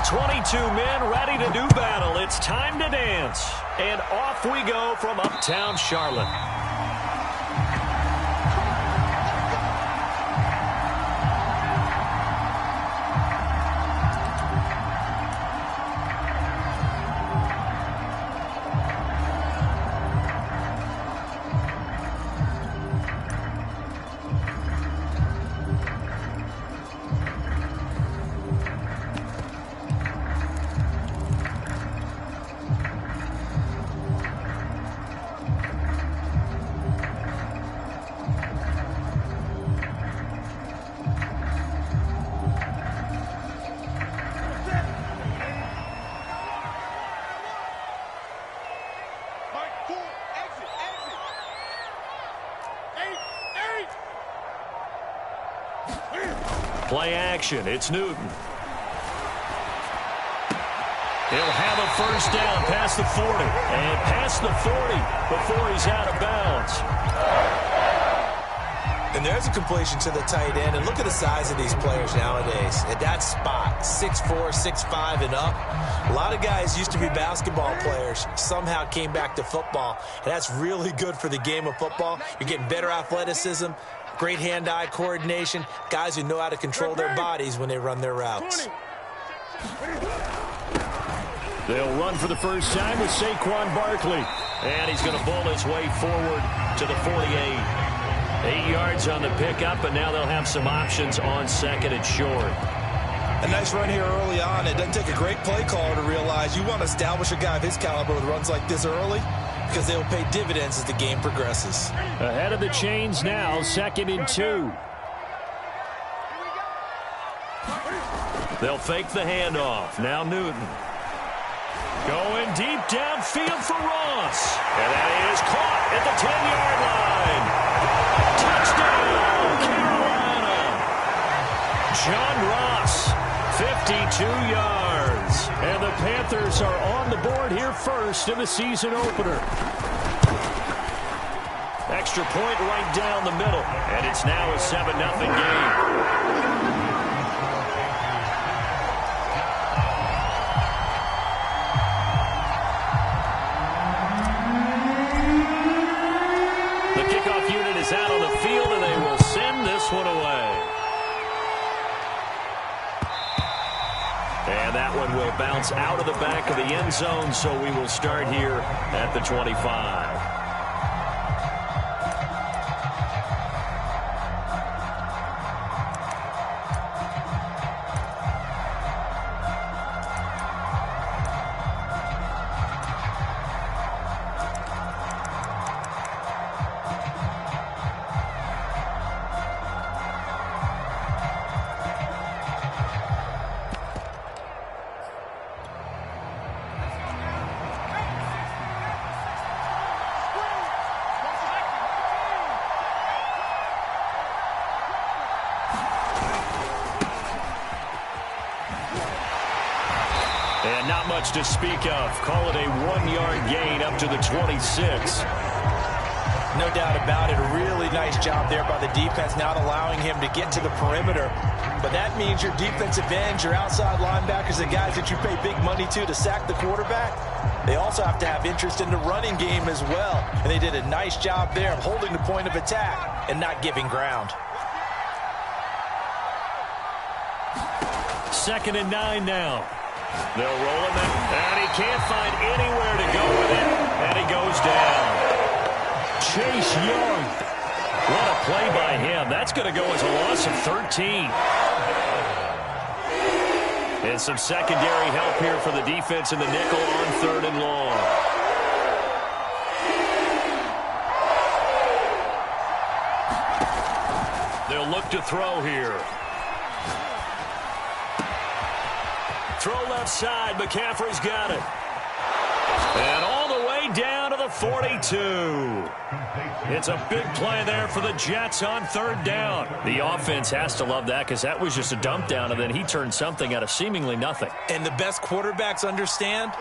22 men ready to do battle. It's time to dance. And off we go from uptown Charlotte. Play action. It's Newton. He'll have a first down past the 40. And past the 40 before he's out of bounds. And there's a completion to the tight end. And look at the size of these players nowadays. At that spot, 6'4", 6'5", and up. A lot of guys used to be basketball players, somehow came back to football. And that's really good for the game of football. You're getting better athleticism, great hand-eye coordination, guys who know how to control their bodies when they run their routes. They'll run for the first time with Saquon Barkley. And he's going to bowl his way forward to the 48. 8 yards on the pickup, and now they'll have some options on second and short. A nice run here early on. It doesn't take a great play caller to realize you want to establish a guy of his caliber with runs like this early, because they'll pay dividends as the game progresses. Ahead of the chains now, 2nd and 2. They'll fake the handoff. Now Newton. Going deep downfield for Ross. And that is caught at the 10-yard line. Touchdown, Carolina. John Ross, 52 yards. And the Panthers are on the board here first in the season opener. Extra point right down the middle. And it's now a 7-0 game. Out on the field, and they will send this one away. And that one will bounce out of the back of the end zone, so we will start here at the 25. And not much to speak of. Call it a 1-yard gain up to the 26. No doubt about it. A really nice job there by the defense, not allowing him to get to the perimeter. But that means your defensive ends, your outside linebackers, the guys that you pay big money to sack the quarterback, they also have to have interest in the running game as well. And they did a nice job there of holding the point of attack and not giving ground. 2nd and 9 now. They'll roll him, and he can't find anywhere to go with it, and he goes down. Chase Young. What a play by him. That's going to go as a loss of 13. And some secondary help here for the defense in the nickel on 3rd and long. They'll look to throw here. Throw left side. McCaffrey's got it. And all the way down to the 42. It's a big play there for the Jets on 3rd down. The offense has to love that because that was just a dump down, and then he turned something out of seemingly nothing. And the best quarterbacks understand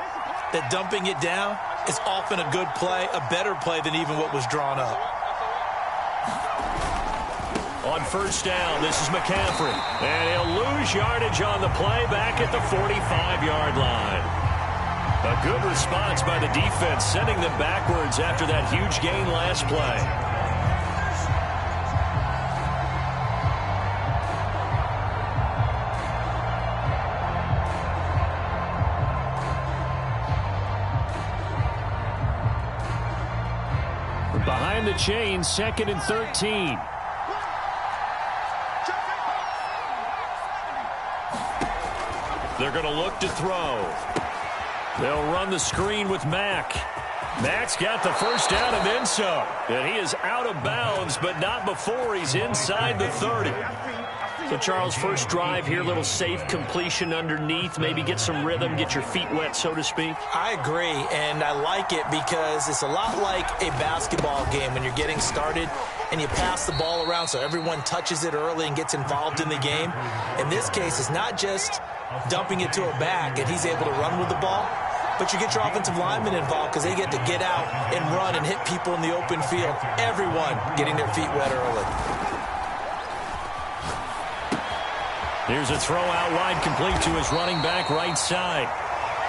that dumping it down is often a good play, a better play than even what was drawn up. On 1st down, this is McCaffrey. And he'll lose lose yardage on the play back at the 45-yard line. A good response by the defense, sending them backwards after that huge gain last play. Behind the chain, 2nd and 13. They're going to look to throw. They'll run the screen with Mack. Mack's got the first down and then some. And he is out of bounds, but not before he's inside the 30. So, Charles, first drive here, little safe completion underneath. Maybe get some rhythm, get your feet wet, so to speak. I agree, and I like it because it's a lot like a basketball game when you're getting started and you pass the ball around so everyone touches it early and gets involved in the game. In this case, it's not just dumping it to a back and he's able to run with the ball, but you get your offensive linemen involved because they get to get out and run and hit people in the open field. Everyone getting their feet wet early. Here's a throw out wide, complete to his running back right side.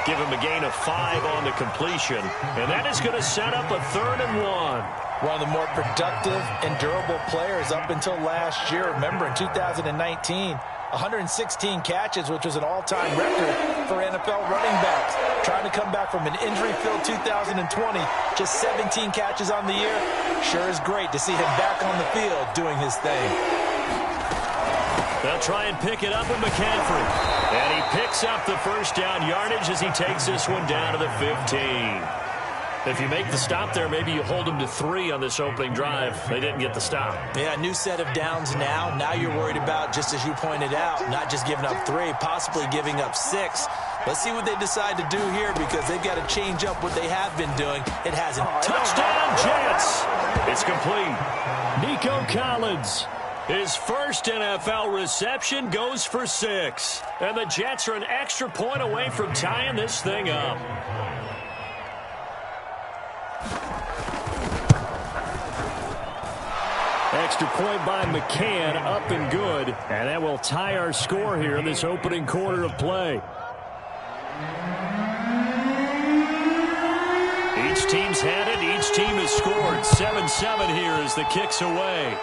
Give him a gain of 5 on the completion, and that is going to set up a 3rd and 1. One of the more productive and durable players up until last year. Remember, in 2019, 116 catches, which was an all-time record for NFL running backs. Trying to come back from an injury-filled 2020, just 17 catches on the year. Sure is great to see him back on the field doing his thing. They'll try and pick it up with McCaffrey. And he picks up the first down yardage as he takes this one down to the 15. If you make the stop there, maybe you hold them to 3 on this opening drive. They didn't get the stop. Yeah, new set of downs now. Now you're worried about, just as you pointed out, not just giving up 3, possibly giving up 6. Let's see what they decide to do here because they've got to change up what they have been doing. It hasn't. Touchdown, Jets! It's complete. Nico Collins. His first NFL reception goes for 6. And the Jets are an extra point away from tying this thing up. Extra point by McCann, up and good. And that will tie our score here in this opening quarter of play. Each team's had it. Each team has scored. 7-7 here as the kick's away.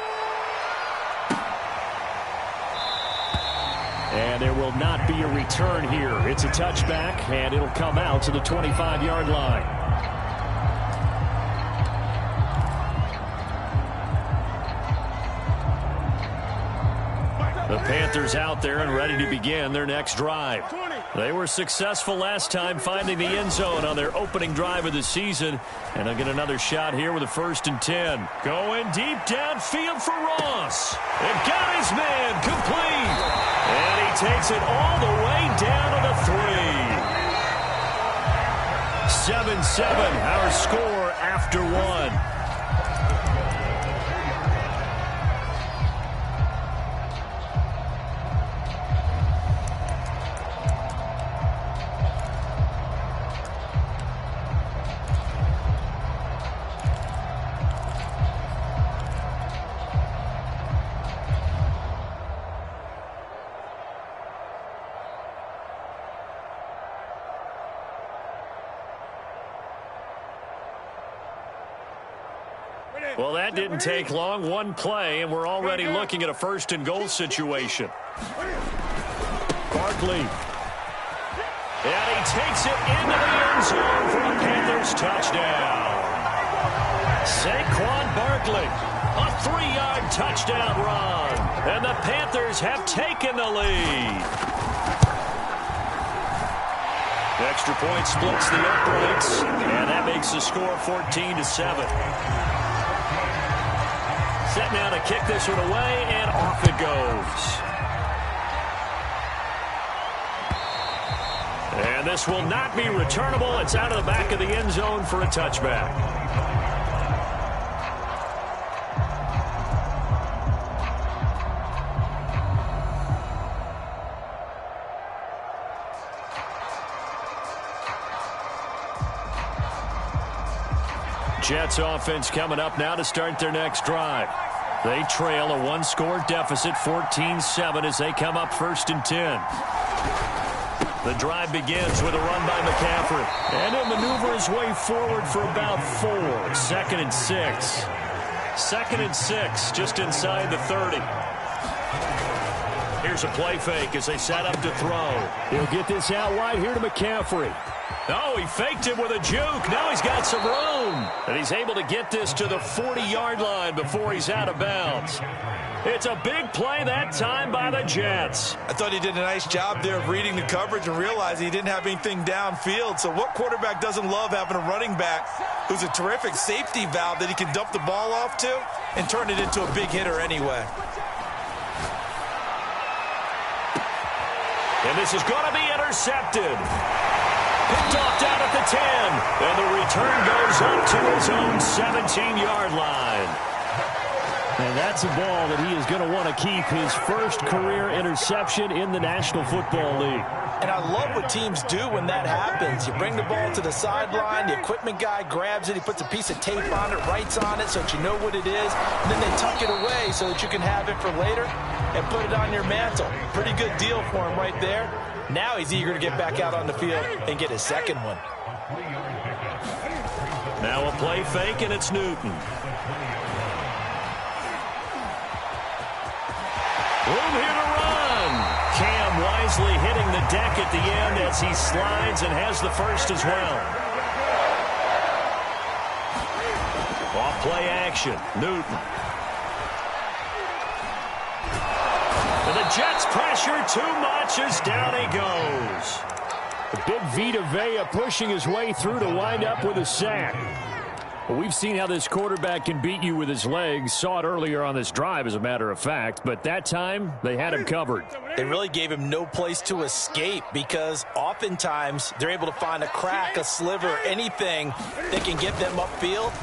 And there will not be a return here. It's a touchback, and it'll come out to the 25-yard line. The Panthers out there and ready to begin their next drive. They were successful last time finding the end zone on their opening drive of the season. And they'll get another shot here with a 1st and 10. Going deep downfield for Ross. And got his man complete. And he takes it all the way down to the 3. 7-7, our score after 1. Well, that didn't take long. One play, and we're already looking at a 1st and goal situation. Barkley. And he takes it into the end zone for a Panthers touchdown. Saquon Barkley, a 3-yard touchdown run. And the Panthers have taken the lead. The extra point splits the uprights, and that makes the score 14-7. Set now to kick this one away, and off it goes. And this will not be returnable. It's out of the back of the end zone for a touchback. Jets offense coming up now to start their next drive. They trail a one-score deficit, 14-7, as they come up 1st and 10. The drive begins with a run by McCaffrey. And he'll maneuver his way forward for about 4. 2nd and 6. 2nd and 6, just inside the 30. Here's a play fake as they set up to throw. He'll get this out wide here to McCaffrey. Oh, he faked him with a juke. Now he's got some room. And he's able to get this to the 40-yard line before he's out of bounds. It's a big play that time by the Jets. I thought he did a nice job there of reading the coverage and realizing he didn't have anything downfield. So what quarterback doesn't love having a running back who's a terrific safety valve that he can dump the ball off to and turn it into a big hitter anyway? And this is going to be intercepted. Picked off down at the 10. And the return goes up to his own 17-yard line. And that's a ball that he is going to want to keep, his first career interception in the National Football League. And I love what teams do when that happens. You bring the ball to the sideline, the equipment guy grabs it, he puts a piece of tape on it, writes on it so that you know what it is, and then they tuck it away so that you can have it for later and put it on your mantle. Pretty good deal for him right there. Now he's eager to get back out on the field and get his second one. Now a play fake, and it's Newton. Room here to run. Cam wisely hitting the deck at the end as he slides and has the first as well. Off play action. Newton. And the Jets pressure too much as down he goes. The big Vita Vea pushing his way through to wind up with a sack. Well, we've seen how this quarterback can beat you with his legs. Saw it earlier on this drive, as a matter of fact. But that time, they had him covered. They really gave him no place to escape because oftentimes they're able to find a crack, a sliver, anything that can get them upfield.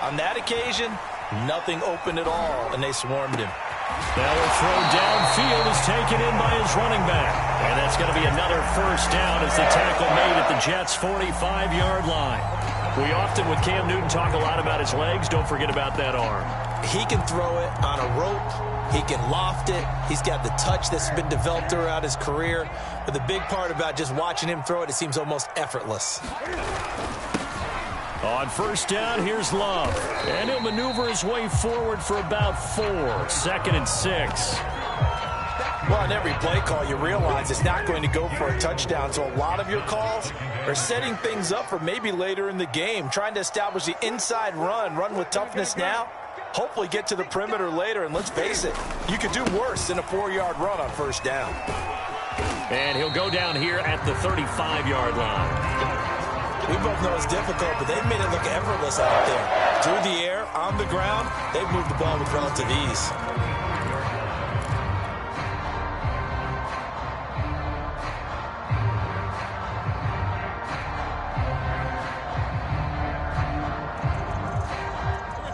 On that occasion, nothing open at all, and they swarmed him. Now a throw downfield is taken in by his running back. And that's going to be another first down as the tackle made at the Jets' 45-yard line. We often, with Cam Newton, talk a lot about his legs. Don't forget about that arm. He can throw it on a rope. He can loft it. He's got the touch that's been developed throughout his career. But the big part about just watching him throw it, it seems almost effortless. On first down, here's Love. And he'll maneuver his way forward for about 4. 2nd and 6. Well, on every play call, you realize it's not going to go for a touchdown. So a lot of your calls are setting things up for maybe later in the game, trying to establish the inside run with toughness now, hopefully get to the perimeter later. And let's face it, you could do worse than a 4-yard run on first down. And he'll go down here at the 35-yard line. We both know it's difficult, but they've made it look effortless out there. Through the air, on the ground, they've moved the ball with relative ease.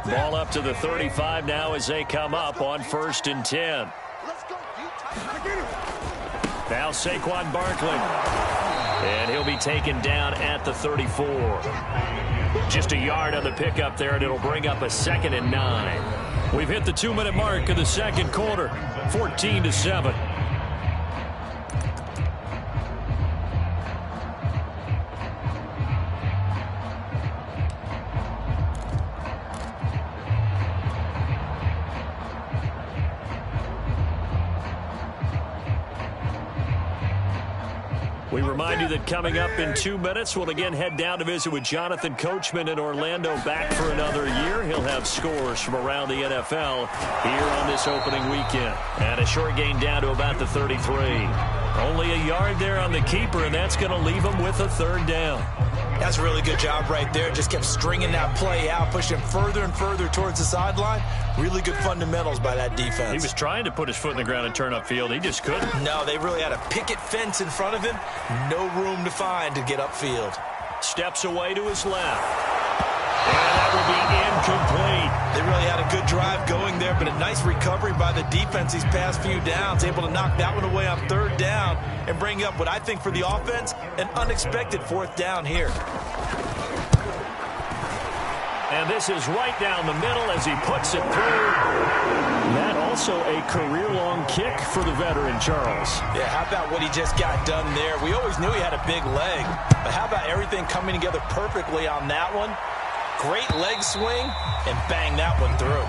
Ball up to the 35 now as they come up on 1st and 10. Now Saquon Barkley. And he'll be taken down at the 34. Just a yard on the pickup there, and it'll bring up a 2nd and 9. We've hit the 2-minute mark of the second quarter, 14-7. We remind you that coming up in 2 minutes, we'll again head down to visit with Jonathan Coachman in Orlando, back for another year. He'll have scores from around the NFL here on this opening weekend. And a short gain down to about the 33. Only a yard there on the keeper, and that's going to leave him with a 3rd down. That's a really good job right there. Just kept stringing that play out, pushing him further and further towards the sideline. Really good fundamentals by that defense. He was trying to put his foot in the ground and turn upfield. He just couldn't. No, they really had a picket fence in front of him. No room to find to get upfield. Steps away to his left. And that will be incomplete. They really had a good drive going there, but a nice recovery by the defense these past few downs. Able to knock that one away on 3rd down and bring up what I think for the offense, an unexpected 4th down here. And this is right down the middle as he puts it through. That also a career-long kick for the veteran, Charles. Yeah, how about what he just got done there? We always knew he had a big leg, but how about everything coming together perfectly on that one? Great leg swing, and bang that one through.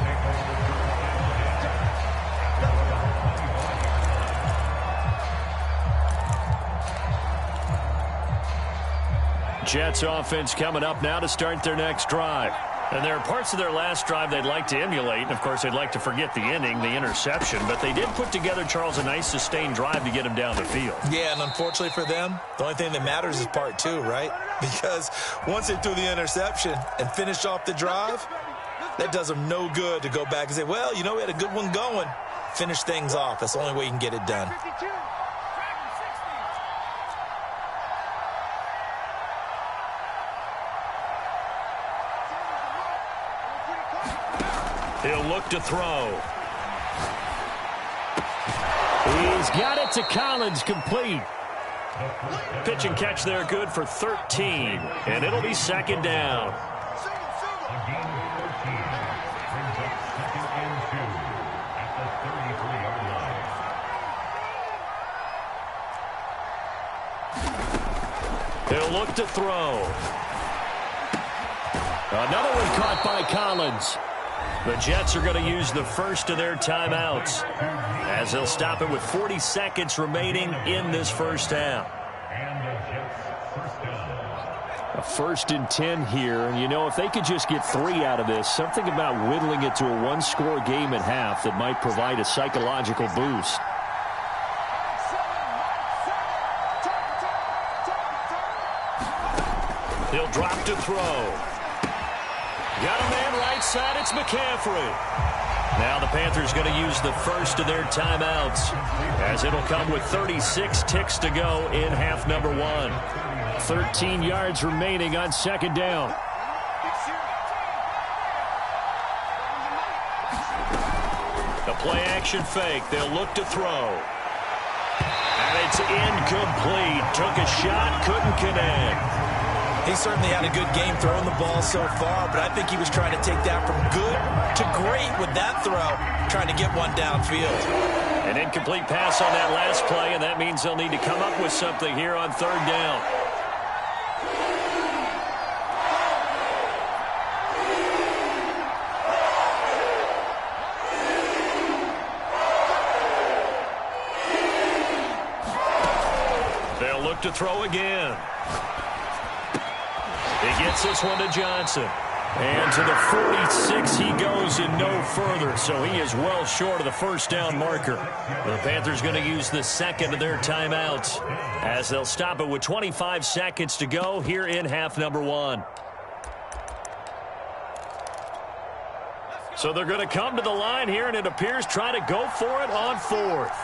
Jets offense coming up now to start their next drive. And there are parts of their last drive they'd like to emulate. And, of course, they'd like to forget the ending, the interception. But they did put together, Charles, a nice sustained drive to get him down the field. Yeah, and unfortunately for them, the only thing that matters is part two, right? Because once they threw the interception and finished off the drive, that does them no good to go back and say, well, you know, we had a good one going. Finish things off. That's the only way you can get it done. He'll look to throw. He's got it to Collins, complete. Pitch and catch there, good for 13. And it'll be second down. He'll look to throw. Another one caught by Collins. The Jets are going to use the first of their timeouts as they'll stop it with 40 seconds remaining in this first half. A 1st and 10 here, and you know, if they could just get 3 out of this, something about whittling it to a one-score game at half that might provide a psychological boost. He'll drop to throw. Got a man right side. It's McCaffrey. Now the Panthers going to use the first of their timeouts as it'll come with 36 ticks to go in half number 1. 13 yards remaining on second down. The play action fake. They'll look to throw. And it's incomplete. Took a shot, couldn't connect. He certainly had a good game throwing the ball so far, but I think he was trying to take that from good to great with that throw, trying to get one downfield. An incomplete pass on that last play, and that means they'll need to come up with something here on third down. They'll look to throw again. He gets this one to Johnson. And to the 46 he goes and no further. So he is well short of the first down marker. The Panthers going to use the second of their timeouts as they'll stop it with 25 seconds to go here in half number 1. So they're going to come to the line here, and it appears try to go for it on 4th.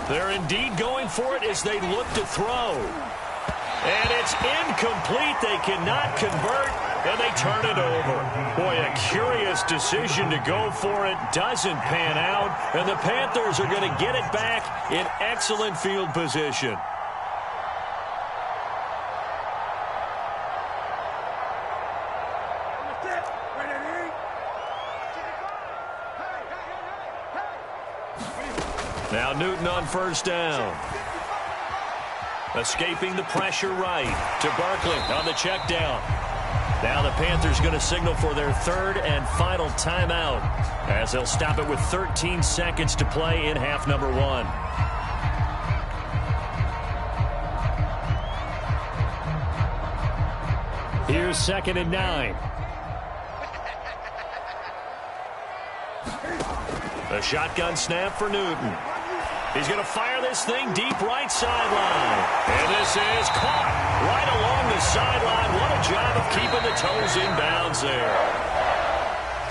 They're indeed going for it as they look to throw. And it's incomplete. They cannot convert, and they turn it over. Boy, a curious decision to go for it. Doesn't pan out, and the Panthers are going to get it back in excellent field position. Now Newton on first down. Escaping the pressure right to Barkley on the check down. Now the Panthers going to signal for their third and final timeout as they'll stop it with 13 seconds to play in half number 1. Here's 2nd and 9. A shotgun snap for Newton. He's going to fire this thing deep right sideline. And this is caught right along the sideline. What a job of keeping the toes in bounds there.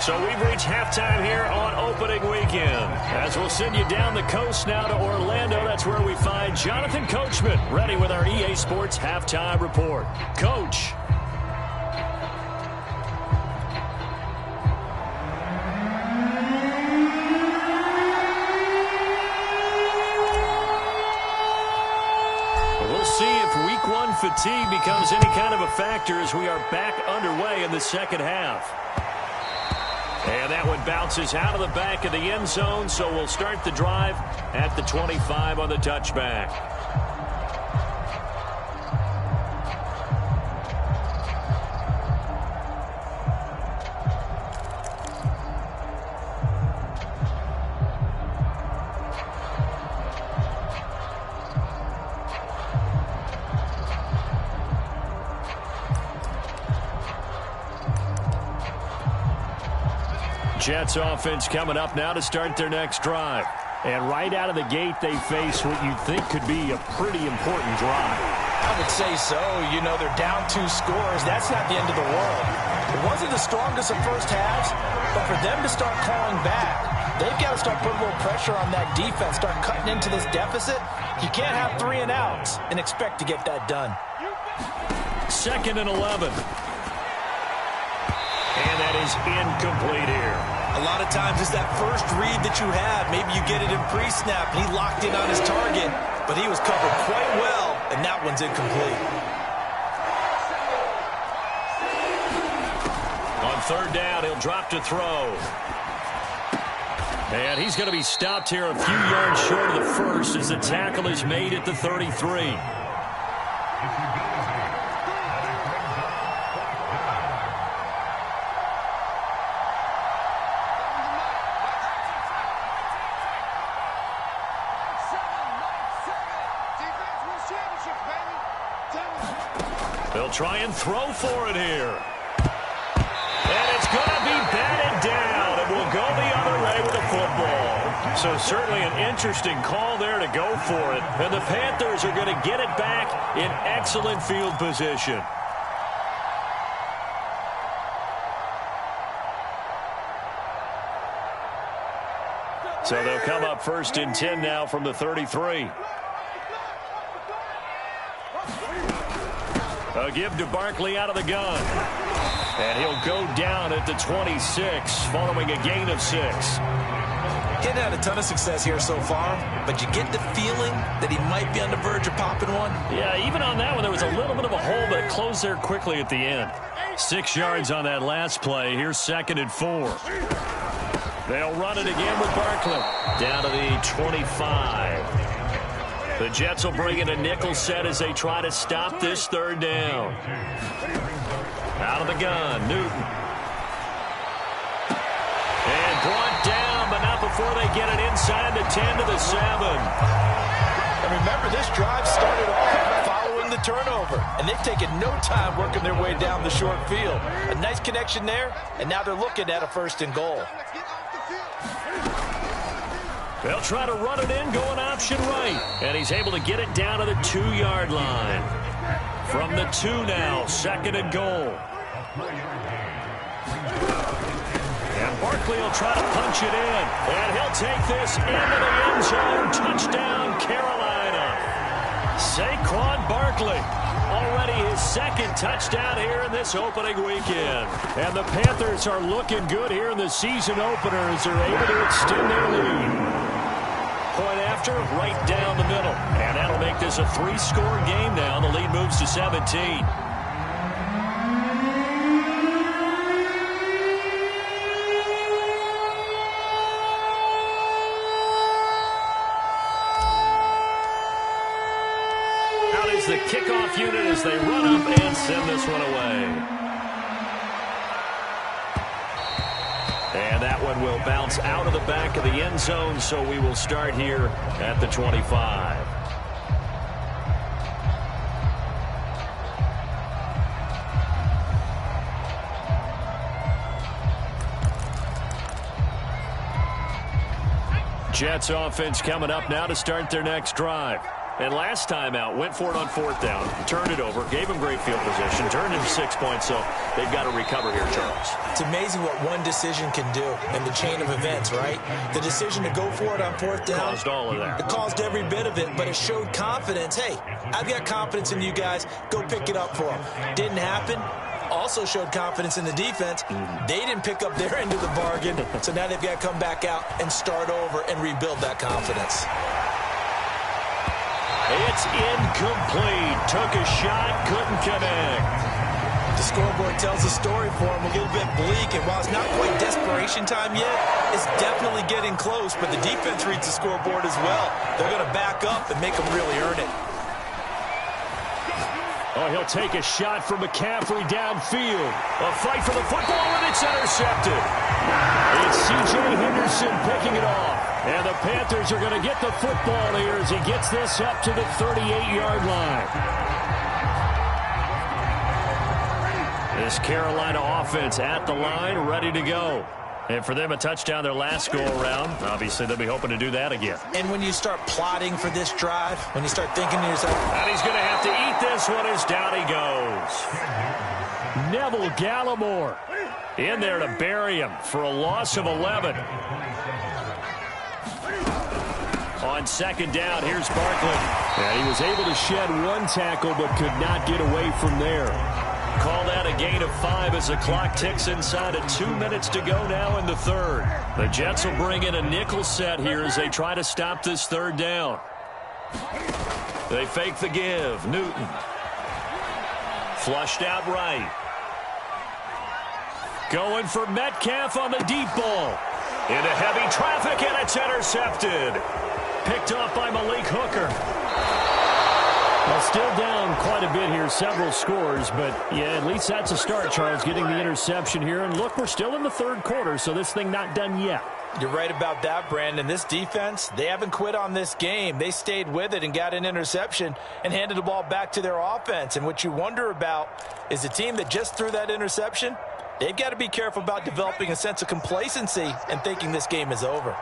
So we've reached halftime here on opening weekend. As we'll send you down the coast now to Orlando. That's where we find Jonathan Coachman ready with our EA Sports halftime report. Coach. we'll see if week one fatigue becomes any kind of a factor as we are back underway in the second half. And that one bounces out of the back of the end zone, so we'll start the drive at the 25 on the touchback. Jets offense coming up now to start their next drive. And right out of the gate, they face what you'd think could be a pretty important drive. I would say so. You know, they're down 2 scores. That's not the end of the world. It wasn't the strongest of first halves, but for them to start clawing back, they've got to start putting a little pressure on that defense, start cutting into this deficit. You can't have 3 and outs and expect to get that done. 2nd and 11. And that is incomplete here. A lot of times it's that first read that you have. Maybe you get it in pre-snap, and he locked in on his target, but he was covered quite well, and that one's incomplete. On 3rd down, he'll drop to throw. And he's going to be stopped here a few yards short of the first as the tackle is made at the 33. They'll try and throw for it here. And it's going to be batted down, and we'll go the other way with the football. So certainly an interesting call there to go for it. And the Panthers are going to get it back in excellent field position. So they'll come up 1st and 10 now from the 33. A give to Barkley out of the gun. And he'll go down at the 26 following a gain of 6. Getting had a ton of success here so far, but you get the feeling that he might be on the verge of popping one. Yeah, even on that one, there was a little bit of a hole, but it closed there quickly at the end. 6 yards on that last play. Here's 2nd and 4. They'll run it again with Barkley. Down to the 25. The Jets will bring in a nickel set as they try to stop this 3rd down. Out of the gun, Newton. And brought down, but not before they get it inside the 10 to the 7. And remember, this drive started off following the turnover, and they've taken no time working their way down the short field. A nice connection there, and now they're looking at a 1st and goal. They'll try to run it in, going option right. And he's able to get it down to the 2-yard line. From the 2 now, 2nd and goal. And Barkley will try to punch it in. And he'll take this into the end zone. Touchdown, Carolina. Saquon Barkley. Already his 2nd touchdown here in this opening weekend. And the Panthers are looking good here in the season opener as they're able to extend their lead. Point after, right down the middle. And that'll make this a 3-score game now. The lead moves to 17. Out is the kickoff unit as they run up and send this one away. And that one will bounce out of the back of the end zone, so we will start here at the 25. Jets offense coming up now to start their next drive. And last time out, went for it on 4th down, turned it over, gave him great field position, turned into 6 points, so they've got to recover here, Charles. It's amazing what one decision can do in the chain of events, right? The decision to go for it on 4th down. Caused all of that. It caused every bit of it, but it showed confidence. Hey, I've got confidence in you guys. Go pick it up for them. Didn't happen. Also showed confidence in the defense. They didn't pick up their end of the bargain, so now they've got to come back out and start over and rebuild that confidence. It's incomplete. took a shot, couldn't connect. The scoreboard tells a story for him, a little bit bleak, and while it's not quite desperation time yet, it's definitely getting close, but the defense reads the scoreboard as well. They're going to back up and make them really earn it. Oh, he'll take a shot from McCaffrey downfield. A fight for the football, and it's intercepted. It's C.J. Henderson picking it off. And the Panthers are going to get the football here as he gets this up to the 38-yard line. This Carolina offense at the line, ready to go. And for them, a touchdown their last go-around. Obviously, they'll be hoping to do that again. And when you start plotting for this drive, when you start thinking to yourself, and he's going to have to eat this one as down he goes. Neville Gallimore in there to bury him for a loss of 11. On second down, here's Barkley. And he was able to shed one tackle but could not get away from there. Call that a gain of 5 as the clock ticks inside of 2 minutes to go now in the third. The Jets will bring in a nickel set here as they try to stop this third down. They fake the give. Newton. Flushed out right. Going for Metcalf on the deep ball. Into heavy traffic, and it's intercepted. Picked off by Malik Hooker. Well, still down quite a bit here, several scores, but yeah, at least that's a start, Charles, getting the interception here. And look, we're still in the third quarter, so this thing not done yet. You're right about that, Brandon. This defense, they haven't quit on this game. They stayed with it and got an interception and handed the ball back to their offense. And what you wonder about is the team that just threw that interception, they've got to be careful about developing a sense of complacency and thinking this game is over.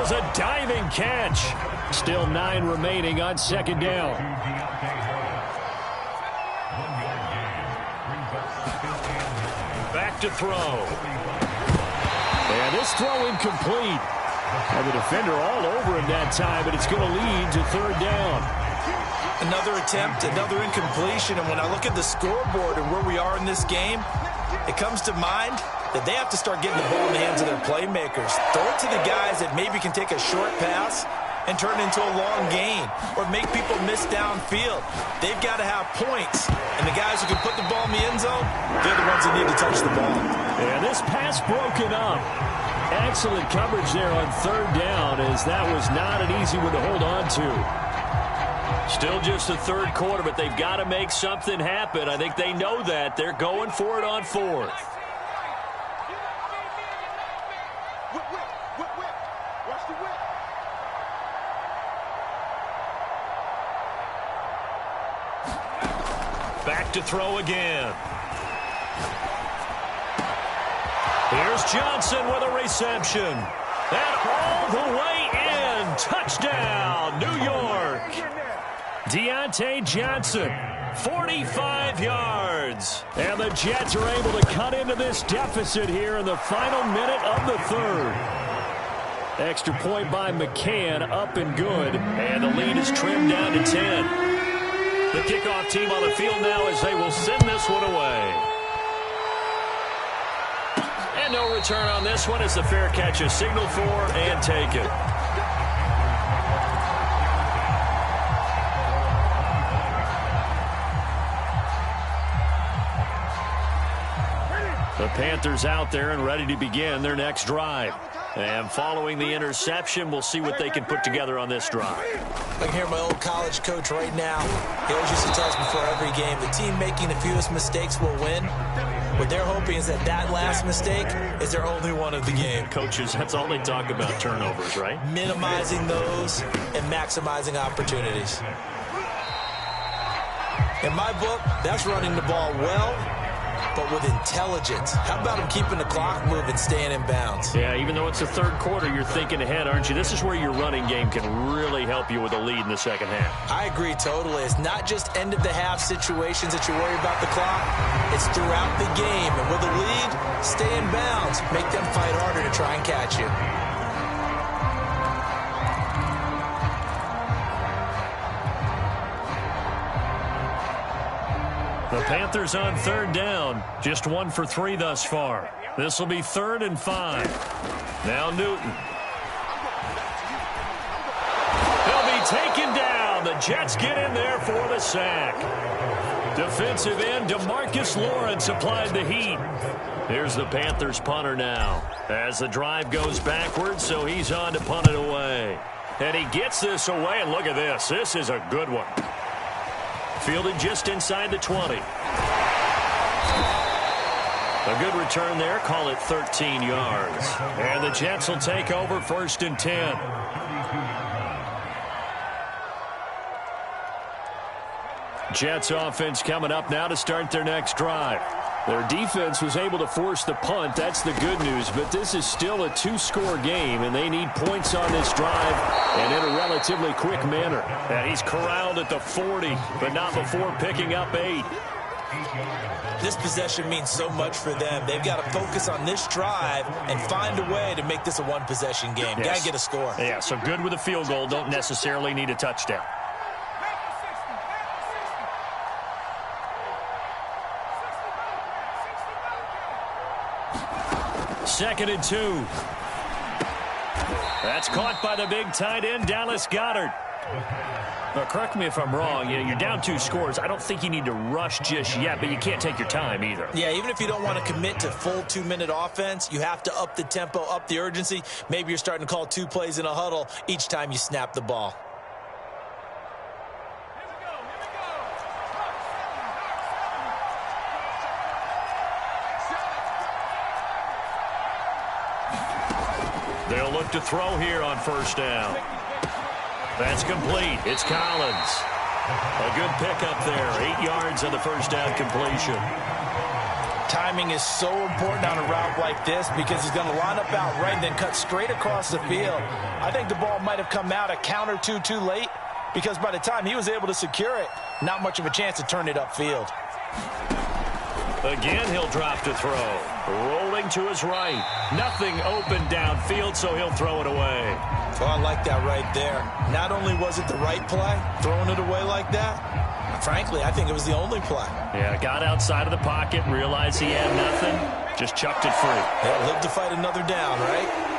A diving catch. Still 9 remaining on second down. Back to throw. And this throw incomplete. And the defender all over him that time, but it's going to lead to third down. Another attempt, another incompletion, and when I look at the scoreboard and where we are in this game, it comes to mind that they have to start getting the ball in the hands of their playmakers. Throw it to the guys that maybe can take a short pass and turn it into a long gain or make people miss downfield. They've got to have points, and the guys who can put the ball in the end zone, they're the ones that need to touch the ball. And this pass broken up. Excellent coverage there on third down, as that was not an easy one to hold on to. Still just the third quarter, but they've got to make something happen. I think they know that. They're going for it on fourth. Back to throw again. Here's Johnson with a reception. And all the way in. Touchdown, New York. Deontay Johnson, 45 yards. And the Jets are able to cut into this deficit here in the final minute of the third. Extra point by McCann, up and good. And the lead is trimmed down to 10. The kickoff team on the field now as they will send this one away. And no return on this one as the fair catch is signaled for and taken. The Panthers out there and ready to begin their next drive. And following the interception, we'll see what they can put together on this drive. I can hear my old college coach right now. He always used to tell us before every game, the team making the fewest mistakes will win. What they're hoping is that that last mistake is their only one of the game. Coaches, that's all they talk about, turnovers, right? Minimizing those and maximizing opportunities. In my book, that's running the ball well, but with intelligence. How about him keeping the clock moving, staying in bounds? Yeah, even though it's the third quarter, you're thinking ahead, aren't you? This is where your running game can really help you with a lead in the second half. I agree totally. It's not just end-of-the-half situations that you worry about the clock. It's throughout the game. And with a lead, stay in bounds. Make them fight harder to try and catch you. The Panthers on third down. Just 1 for 3 thus far. This will be 3rd and 5. Now Newton. He'll be taken down. The Jets get in there for the sack. Defensive end DeMarcus Lawrence applied the heat. Here's the Panthers punter now as the drive goes backwards, so he's on to punt it away. And he gets this away, and look at this. This is a good one. Fielded just inside the 20. A good return there. Call it 13 yards. And the Jets will take over 1st and 10. Jets offense coming up now to start their next drive. Their defense was able to force the punt. That's the good news. But this is still a 2-score game, and they need points on this drive and in a relatively quick manner. And he's corralled at the 40, but not before picking up 8. This possession means so much for them. They've got to focus on this drive and find a way to make this a one-possession game. Yes. Got to get a score. Yeah, so good with a field goal. Don't necessarily need a touchdown. Second and 2. That's caught by the big tight end, Dallas Goedert. Now, correct me if I'm wrong. You're down 2 scores. I don't think you need to rush just yet, but you can't take your time either. Yeah, even if you don't want to commit to full 2-minute offense, you have to up the tempo, up the urgency. Maybe you're starting to call 2 plays in a huddle each time you snap the ball. They'll look to throw here on 1st down. That's complete. It's Collins. A good pickup there. 8 yards on the 1st down completion. Timing is so important on a route like this because he's going to line up out right and then cut straight across the field. I think the ball might have come out a count or two too late because by the time he was able to secure it, not much of a chance to turn it upfield. Again, he'll drop to throw. Rolling to his right. Nothing open downfield, so he'll throw it away. Oh, I like that right there. Not only was it the right play, throwing it away like that, frankly, I think it was the only play. Yeah, got outside of the pocket, realized he had nothing, just chucked it free. Yeah, live to fight another down, right?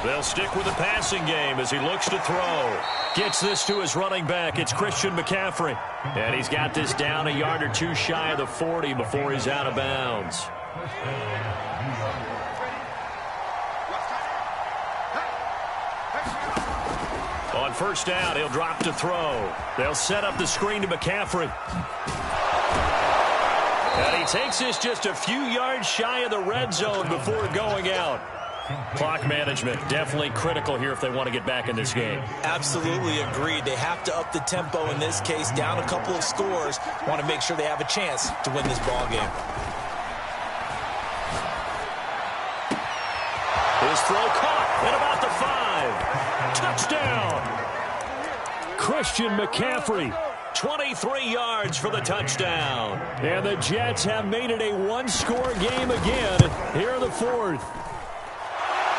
They'll stick with the passing game as he looks to throw. Gets this to his running back. It's Christian McCaffrey. And he's got this down a yard or 2 shy of the 40 before he's out of bounds. On 1st down, he'll drop to throw. They'll set up the screen to McCaffrey. And he takes this just a few yards shy of the red zone before going out. Clock management, definitely critical here if they want to get back in this game. Absolutely agreed. They have to up the tempo in this case, down a couple of scores. Want to make sure they have a chance to win this ball game. His throw caught at about the 5. Touchdown. Christian McCaffrey. 23 yards for the touchdown. And the Jets have made it a 1-score game again here in the 4th.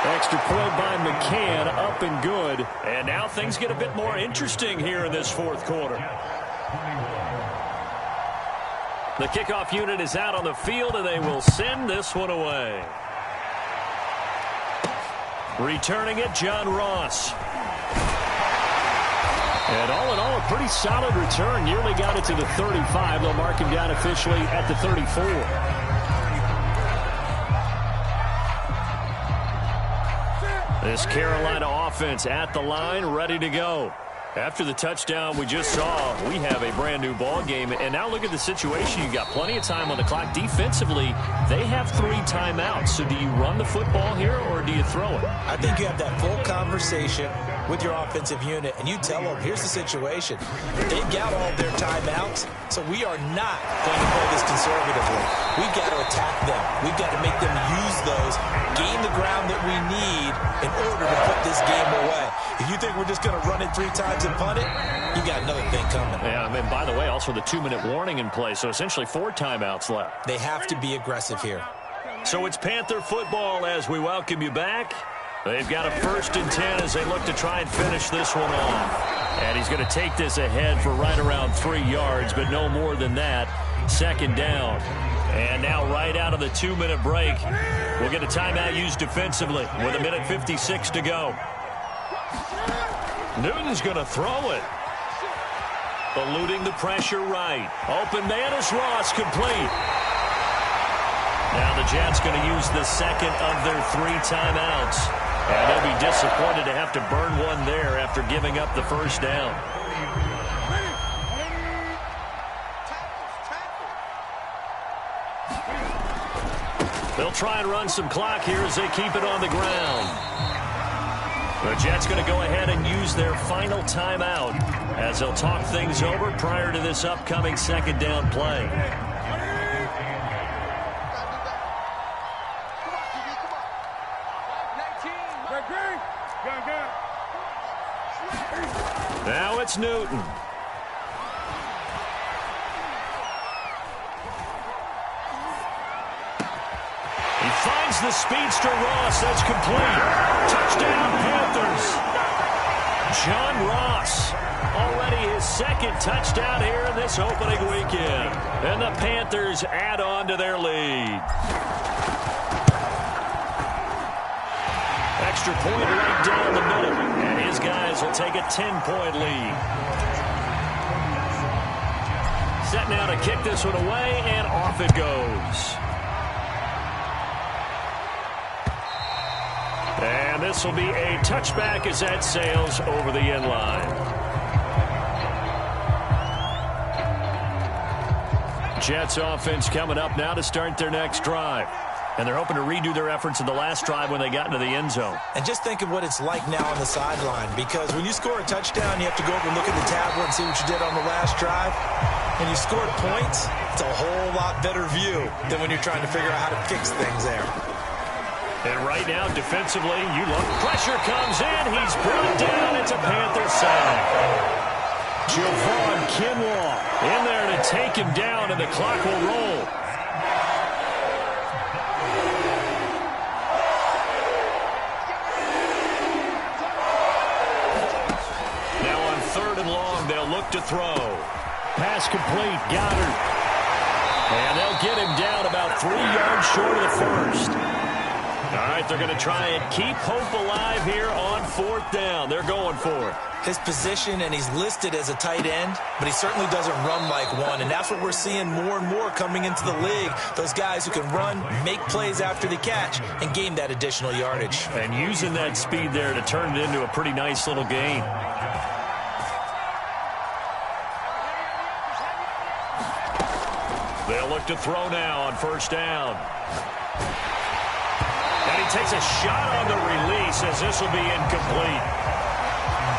Extra point by McCann, up and good. And now things get a bit more interesting here in this 4th quarter. The kickoff unit is out on the field, and they will send this one away. Returning it, John Ross. And all in all, a pretty solid return. Nearly got it to the 35. They'll mark him down officially at the 34. This Carolina offense at the line, ready to go. After the touchdown we just saw, we have a brand new ball game. And now look at the situation. You've got plenty of time on the clock. Defensively, they have 3 timeouts. So do you run the football here or do you throw it? I think you have that full conversation with your offensive unit, and you tell them, here's the situation. They've got all their timeouts, so we are not going to play this conservatively. We've got to attack them. We've got to make them use those, gain the ground that we need in order to put this game away. If you think we're just going to run it 3 times and punt it, you got another thing coming. Yeah, and by the way, also the 2-minute warning in play, so essentially 4 timeouts left. They have to be aggressive here. So it's Panther football as we welcome you back. They've got a 1st and 10 as they look to try and finish this one off. And he's going to take this ahead for right around 3 yards, but no more than that. Second down. And now right out of the 2-minute break, we'll get a timeout used defensively with 1:56 to go. Newton's going to throw it. Eluding the pressure right. Open man is Ross, complete. Now the Jets going to use the second of their 3 timeouts. And they'll be disappointed to have to burn one there after giving up the first down. They'll try and run some clock here as they keep it on the ground. The Jets going to go ahead and use their final timeout as they'll talk things over prior to this upcoming second down play. Now it's Newton. He finds the speedster Ross. That's complete. Touchdown Panthers. John Ross, already his second touchdown here in this opening weekend. And the Panthers add on to their lead. Extra point right down the middle. And his guys will take a 10-point lead. Set now to kick this one away, and off it goes. And this will be a touchback as that sails over the end line. Jets offense coming up now to start their next drive. And they're hoping to redo their efforts in the last drive when they got into the end zone. And just think of what it's like now on the sideline, because when you score a touchdown, you have to go over and look at the tablet and see what you did on the last drive. When you scored points, it's a whole lot better view than when you're trying to figure out how to fix things there. And right now, defensively, you look. Pressure comes in. He's brought down. It's a Panther sack. Javon Kinlaw in there to take him down, and the clock will roll. Now on 3rd and long, they'll look to throw. Pass complete. Goddard. And they'll get him down about 3 yards short of the first. All right, they're going to try and keep hope alive here on 4th down. They're going for it. His position, and he's listed as a tight end, but he certainly doesn't run like one, and that's what we're seeing more and more coming into the league. Those guys who can run, make plays after the catch, and gain that additional yardage. And using that speed there to turn it into a pretty nice little gain. They'll look to throw now on 1st down. And he takes a shot on the release as this will be incomplete.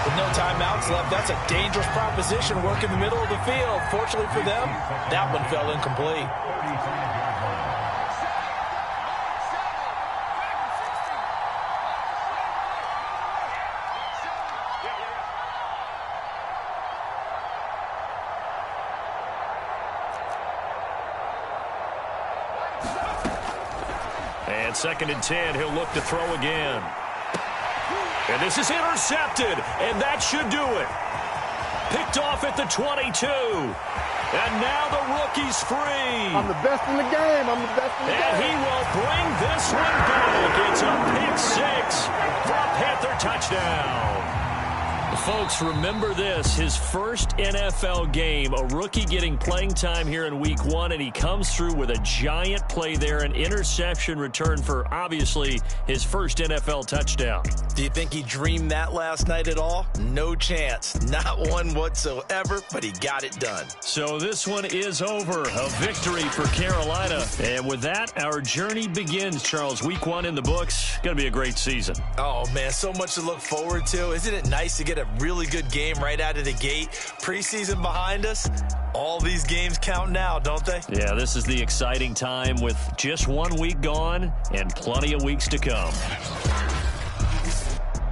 With no timeouts left, that's a dangerous proposition. Work in the middle of the field. Fortunately for them, that one fell incomplete. And 2nd and 10, he'll look to throw again. And this is intercepted, and that should do it. Picked off at the 22. And now the rookie's free. I'm the best in the game. I'm the best in the game. And he will bring this one back. It's a pick 6 for a Panther touchdown. Folks, remember this, his first NFL game, a rookie getting playing time here in week 1, and he comes through with a giant play there, an interception return for, obviously, his first NFL touchdown. Do you think he dreamed that last night at all? No chance. Not one whatsoever, but he got it done. So this one is over. A victory for Carolina. And with that, our journey begins, Charles. Week 1 in the books. Going to be a great season. Oh, man, so much to look forward to. Isn't it nice to get a really good game right out of the gate? Preseason behind us. All these games count now, don't they? Yeah, this is the exciting time with just 1 week gone and plenty of weeks to come.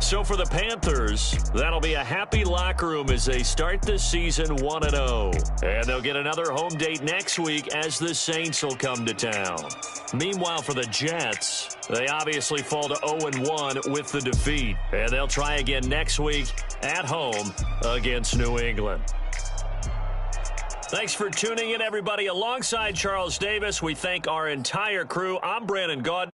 So for the Panthers, that'll be a happy locker room as they start this season 1-0. And they'll get another home date next week as the Saints will come to town. Meanwhile, for the Jets, they obviously fall to 0-1 with the defeat. And they'll try again next week at home against New England. Thanks for tuning in, everybody. Alongside Charles Davis, we thank our entire crew. I'm Brandon Gaudin.